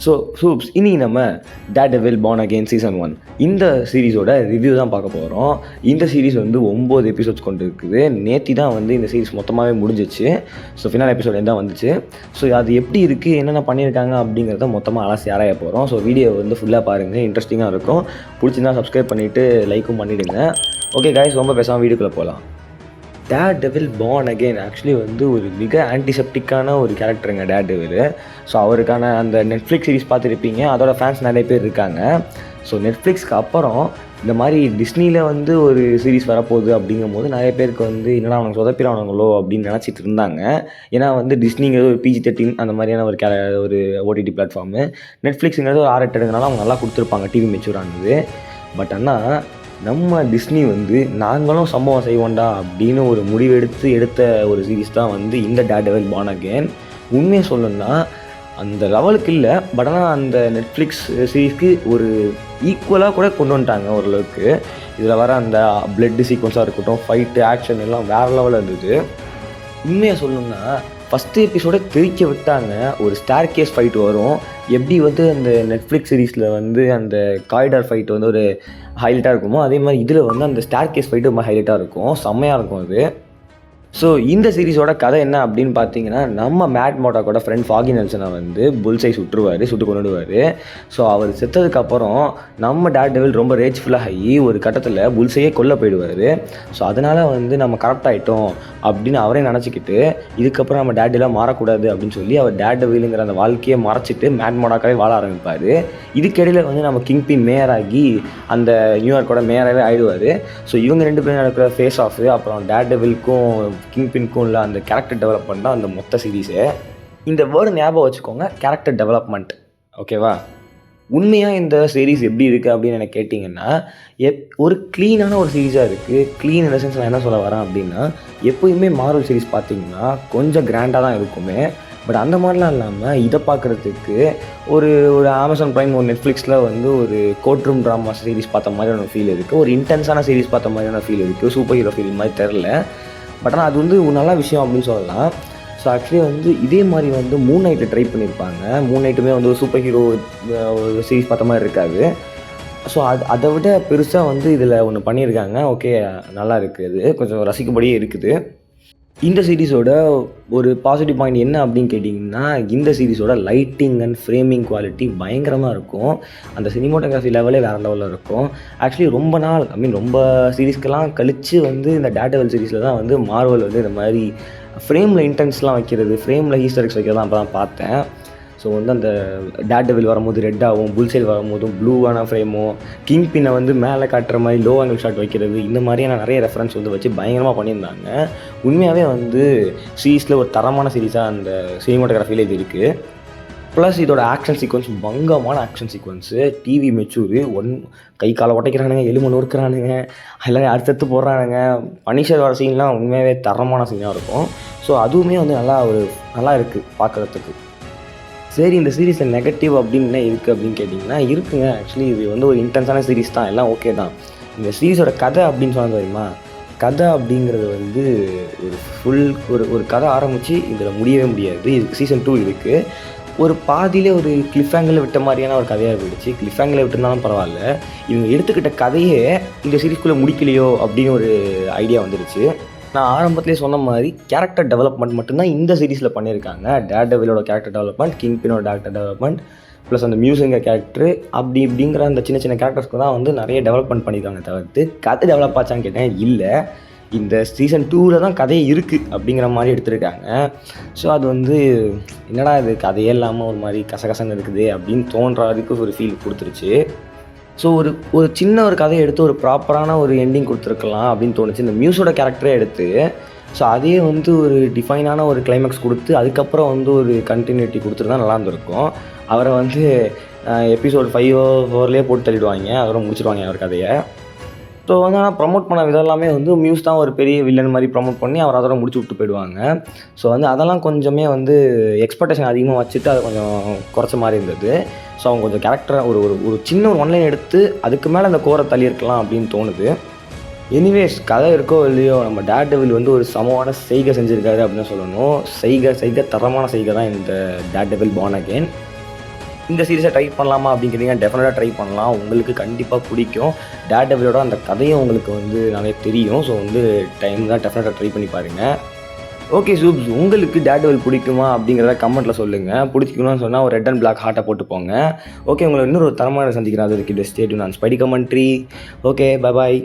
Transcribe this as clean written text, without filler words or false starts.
So soups இனி நம்ம Daredevil born again season 1 இந்த சீரீஸோட ரிவ்யூ தான் பார்க்க போகிறோம். இந்த சீரீஸ் வந்து 9 எபிசோட்ஸ் கொண்டு இருக்குது. நேற்று தான் வந்து இந்த சீரீஸ் மொத்தமாகவே முடிஞ்சிச்சு. ஸோ ஃபினால் எபிசோட் தான் வந்துச்சு. ஸோ அது எப்படி இருக்குது, என்னென்ன பண்ணியிருக்காங்க அப்படிங்கிறத மொத்தமாக அலசி ஆராய போகிறோம். ஸோ வீடியோ வந்து ஃபுல்லாக பாருங்கள், இன்ட்ரெஸ்டிங்காக இருக்கும். பிடிச்சிருந்தா சப்ஸ்கிரைப் பண்ணிவிட்டு லைக்கும் பண்ணிவிடுங்க. ஓகே கைஸ், ரொம்ப பேசாமல் வீடியோக்குள்ளே போகலாம். டேர்டெவில் பார்ன் அகெயின் ஆக்சுவலி வந்து ஒரு மிக ஆன்டிசெப்டிக்கான ஒரு கேரக்டருங்க டேர்டெவில். ஸோ அவருக்கான அந்த நெட்ஃப்ளிக்ஸ் சீரிஸ் பார்த்துருப்பீங்க, அதோட ஃபேன்ஸ் நிறைய பேர் இருக்காங்க. ஸோ நெட்ஃப்ளிக்ஸ்க்கு அப்புறம் இந்த மாதிரி டிஸ்னியில் வந்து ஒரு சீரிஸ் வரப்போகுது அப்படிங்கும்போது நிறைய பேருக்கு வந்து என்னடா அவங்க சொதப்பிடானுங்களோ அப்படின்னு நினச்சிட்டு இருந்தாங்க. ஏன்னா வந்து டிஸ்னிங்கிறது ஒரு PG-13 அந்த மாதிரியான ஒரு OTT பிளாட்ஃபார்மு. நெட்ஃப்ளிக்ஸுங்கிறது ஒரு 6-8 எடுங்கனால அவங்க நல்லா கொடுத்துருப்பாங்க, டிவி மெச்சூரானது. பட் ஆனால் நம்ம டிஸ்னி வந்து நாங்களும் சம்பவம் செய்வோண்டா அப்படின்னு ஒரு முடிவெடுத்து எடுத்த ஒரு சீரீஸ் தான் வந்து இந்த டேர்டெவில் பார்ன் அகெயின். உண்மையை சொல்லணும்னா அந்த லெவலுக்கு இல்லை, பட் ஆனால் அந்த நெட்ஃப்ளிக்ஸ் சீரீஸ்க்கு ஒரு ஈக்குவலாக கூட கொண்டு வந்துட்டாங்க ஓரளவுக்கு. இதில் வர அந்த பிளட் சீக்வன்ஸாக இருக்கட்டும், ஃபைட்டு, ஆக்ஷன் எல்லாம் வேறு லெவலில் இருந்தது. உண்மையை சொல்லணும்னா ஃபஸ்ட்டு எபிசோடை தெரிக்க விட்டாங்க. ஒரு ஸ்டார் கேஸ் ஃபைட் வரும். எப்படி வந்து அந்த நெட்ஃப்ளிக்ஸ் சீரீஸில் வந்து அந்த காரிடார் ஃபைட் வந்து ஒரு ஹைலைட்டாக இருக்குமோ, அதே மாதிரி இதில் வந்து அந்த ஸ்டார் கேஸ் ஃபைட்டு ரொம்ப ஹைலைட்டாக இருக்கும், செம்மையாக இருக்கும் அது. ஸோ இந்த சீரீஸோட கதை என்ன அப்படின்னு பார்த்தீங்கன்னா, நம்ம மேட் மோடாக்கோட ஃப்ரெண்ட் ஃபாகி நெல்சனை வந்து புல்சை சுட்டு கொண்டுடுவார். ஸோ அவர் செத்ததுக்கப்புறம் நம்ம டேர்டெவில் ரொம்ப ரேஜ்ஃபுல்லாக ஆகி ஒரு கட்டத்தில் புல்சையே கொல்ல போயிடுவார். ஸோ அதனால் வந்து நம்ம கரெக்ட் ஆகிட்டோம் அப்படின்னு அவரே நினச்சிக்கிட்டு இதுக்கப்புறம் நம்ம டேர்டெவிலாக மாறக்கூடாது அப்படின்னு சொல்லி அவர் டேர்டெவிலுங்கிற அந்த வாழ்க்கையை மறைச்சிட்டு மேட் மோடாக்காவே வாழ ஆரம்பிப்பார். இதுக்கிடையில் வந்து நம்ம கிங்பின் மேயராகி அந்த நியூயார்க்கோட மேயராகவே ஆகிடுவார். ஸோ இவங்க 2 பேரும் நடக்கிற ஃபேஸ் ஆஃப், அப்புறம் டேர்டெவிலுக்கும் கிங்பின்க்கும் இல்லை அந்த கேரக்டர் டெவலப்மெண்ட் தான் அந்த மொத்த சீரீஸே. இந்த வேர்டு ஞாபகம் வச்சுக்கோங்க, கேரக்டர் டெவலப்மெண்ட். ஓகேவா? உண்மையாக இந்த சீரீஸ் எப்படி இருக்குது அப்படின்னு எனக்கு கேட்டிங்கன்னா, ஒரு க்ளீனான ஒரு சீரீஸாக இருக்குது. க்ளீன் இந்த சென்ஸ் நான் என்ன சொல்ல வரேன் அப்படின்னா, எப்போயுமே மார்வல் சீரீஸ் பார்த்தீங்கன்னா கொஞ்சம் கிராண்டாக தான் இருக்குமே. பட் அந்த மாதிரிலாம் இல்லாமல் இதை பார்க்குறதுக்கு ஒரு அமேசான் ப்ரைம், ஒரு நெட்ஃப்ளிக்ஸில் வந்து ஒரு கோர்ட் ரூம் ட்ராமா சீரீஸ் பார்த்த மாதிரியான ஃபீல் இருக்குது. ஒரு இன்டென்ஸான சீரீஸ் பார்த்த மாதிரியான ஃபீல் இருக்குது. சூப்பர் ஹீரோ ஃபீல் மாதிரி தெரில. பட் ஆனால் அது வந்து ஒரு நல்ல விஷயம் அப்படின்னு சொல்லலாம். ஸோ ஆக்சுவலி வந்து இதே மாதிரி வந்து மூன் நைட்டில் ட்ரை பண்ணியிருப்பாங்க. மூன் நைட்டுமே வந்து ஒரு சூப்பர் ஹீரோ ஒரு சீரீஸ் பார்த்த மாதிரி இருக்காது. ஸோ அதை விட பெருசாக வந்து இதில் ஒன்று பண்ணியிருக்காங்க. ஓகே, நல்லா இருக்குது, கொஞ்சம் ரசிக்கபடியே இருக்குது. இந்த சீரீஸோட ஒரு பாசிட்டிவ் பாயிண்ட் என்ன அப்படின்னு கேட்டிங்கன்னா, இந்த சீரீஸோட லைட்டிங் அண்ட் ஃப்ரேமிங் குவாலிட்டி பயங்கரமாக இருக்கும். அந்த சினிமாட்டோகிராஃபி லெவலே வேறு லெவலில் இருக்கும். ஆக்சுவலி ரொம்ப நாள் ரொம்ப சீரீஸ்க்கெல்லாம் கழித்து வந்து இந்த டேர்டெவில் சீரீஸில் தான் வந்து மார்வல் வந்து இந்த மாதிரி ஃப்ரேமில் இன்டென்ஸ்லாம் வைக்கிறது, ஃப்ரேமில் ஈஸ்டர்ஸ் வைக்கிறதான் அப்போ தான் பார்த்தேன். ஸோ வந்து அந்த டேர்டெவில் வரும்போது ரெட்டாகவும், புல்சைல் வரும்போதும் ப்ளூவான ஃப்ரேமும், கிங் பின்னை வந்து மேலே காட்டுற மாதிரி லோ ஆங்கிள் ஷாட் வைக்கிறது, இந்த மாதிரியான நிறைய ரெஃபரன்ஸ் வந்து வச்சு பயங்கரமாக பண்ணியிருந்தாங்க. உண்மையாகவே வந்து சீரீஸில் ஒரு தரமான சீரீஸாக அந்த சினிமாட்டோகிராஃபியில் இது இருக்குது. ப்ளஸ் இதோட ஆக்ஷன் சீக்வன்ஸ் பங்கமான ஆக்ஷன் சீக்வன்ஸு, டிவி மெச்சூரு, கை காலை உடைக்கிறானுங்க, எலும்பு நொறுக்கிறானுங்க, எல்லாம் அடுத்தடுத்து போடுறானுங்க. பனிஷர் வர சீன்லாம் உண்மையாகவே தரமான சீனாக இருக்கும். ஸோ அதுவுமே வந்து நல்லா இருக்குது பார்க்குறதுக்கு. சரி, இந்த சீரீஸில் நெகட்டிவ் அப்படின்னு என்ன இருக்குது அப்படின்னு கேட்டிங்கன்னா இருக்குங்க. ஆக்சுவலி இது வந்து ஒரு இன்டென்ஸான சீரீஸ் தான், எல்லாம் ஓகே தான். இந்த சீரீஸோட கதை அப்படின்னு சொன்னது தெரியுமா? கதை அப்படிங்கிறது வந்து ஒரு கதை ஆரம்பித்து இதில் முடியவே முடியாது. இதுக்கு சீசன் 2 இருக்குது. ஒரு பாதியிலே ஒரு கிளிஃபேங்கில் விட்ட மாதிரியான ஒரு கதையாக போயிடுச்சு. கிளிஃபேங்கில் விட்டுருந்தாலும் பரவாயில்ல, இவங்க எடுத்துக்கிட்ட கதையே இந்த சீரீஸ்குள்ளே முடிக்கலையோ அப்படின்னு ஒரு ஐடியா வந்துடுச்சு. நான் ஆரம்பத்திலே சொன்ன மாதிரி கேரக்டர் டெவலப்மெண்ட் மட்டும்தான் இந்த சீரீஸில் பண்ணியிருக்காங்க. டேர்டெவிலோட கேரக்டர் டெவலப்மெண்ட், கிங்பினோட கேரக்டர் டெவலப்மெண்ட், ப்ளஸ் அந்த மியூசிங்க கேரக்டர் இப்படிங்கிற அந்த சின்ன சின்ன கேரக்டர்ஸ்க்கு தான் வந்து நிறைய டெவலப்மெண்ட் பண்ணியிருக்காங்க. தவிர்த்து கதை டெவலப் ஆச்சான்னு கேட்டேன், இல்லை. இந்த சீசன் 2ல் தான் கதையே இருக்குது அப்படிங்கிற மாதிரி எடுத்திருக்காங்க. ஸோ அது வந்து என்னடா இது கதையே இல்லாமல் ஒரு மாதிரி கசகசன்னு இருக்குது அப்படின்னு தோன்றதுக்கு ஒரு ஃபீல் கொடுத்துருச்சு. ஸோ ஒரு சின்ன ஒரு கதையை எடுத்து ஒரு ப்ராப்பரான ஒரு எண்டிங் கொடுத்துருக்கலாம் அப்படின்னு தோணுச்சு. இந்த மியூஸோட கேரக்டரே எடுத்து ஸோ அதே வந்து ஒரு டிஃபைனான ஒரு கிளைமேக்ஸ் கொடுத்து அதுக்கப்புறம் வந்து ஒரு கண்டினியூட்டி கொடுத்துருந்தா நல்லா இருந்திருக்கும். அவரை வந்து எபிசோட் 5-4லேயே போட்டு தள்ளிடுவாங்க, அதோட முடிச்சிடுவாங்க அவர் கதையை. ஸோ வந்து ஆனால் ப்ரமோட் பண்ண விதம் எல்லாமே வந்து மியூஸ் தான் ஒரு பெரிய வில்லன் மாதிரி ப்ரமோட் பண்ணி அவர் அதோட முடிச்சு விட்டு போயிடுவாங்க. ஸோ வந்து அதெல்லாம் கொஞ்சமே வந்து எக்ஸ்பெக்டேஷன் அதிகமாக வச்சுட்டு அதை கொஞ்சம் குறைச்ச மாதிரி இருந்தது. ஸோ அவங்க கொஞ்சம் கேரக்டராக ஒரு சின்ன ஒன்லைன் எடுத்து அதுக்கு மேலே அந்த கோரை தள்ளியிருக்கலாம் அப்படின்னு தோணுது. எனிவேஸ், கதை இருக்கோ இல்லையோ, நம்ம டேர்டெவில் வந்து ஒரு சமமான செய்கை செஞ்சுருக்காரு அப்படின்னு சொல்லணும். செய்கை தரமான செய்கை தான் இந்த டேர்டெவில் பார்ன் அகெயின். இந்த சீரிஸை ட்ரை பண்ணலாமா அப்படின்னு கேட்டிங்கன்னா டெஃபினட்டாக ட்ரை பண்ணலாம். உங்களுக்கு கண்டிப்பாக பிடிக்கும். டேர்டெவிலோட அந்த கதையும் உங்களுக்கு வந்து நிறைய தெரியும். ஸோ வந்து டைம் தான் டெஃபினட்டாக ட்ரை பண்ணி பாருங்கள். ஓகே சூப்ஸ், உங்களுக்கு டேர்டெவில் பிடிக்குமா அப்படிங்கிறத கமெண்ட்டில் சொல்லுங்கள். பிடிக்கணும்னு சொன்னால் ஒரு ரெட் அண்ட் பிளாக் ஹார்ட்டை போட்டு போங்க. ஓகே, உங்களை இன்னொரு தரமான சந்திக்கிறேன். அது வரைக்கும் stay tune on Spidey commentary. Okay, bye bye.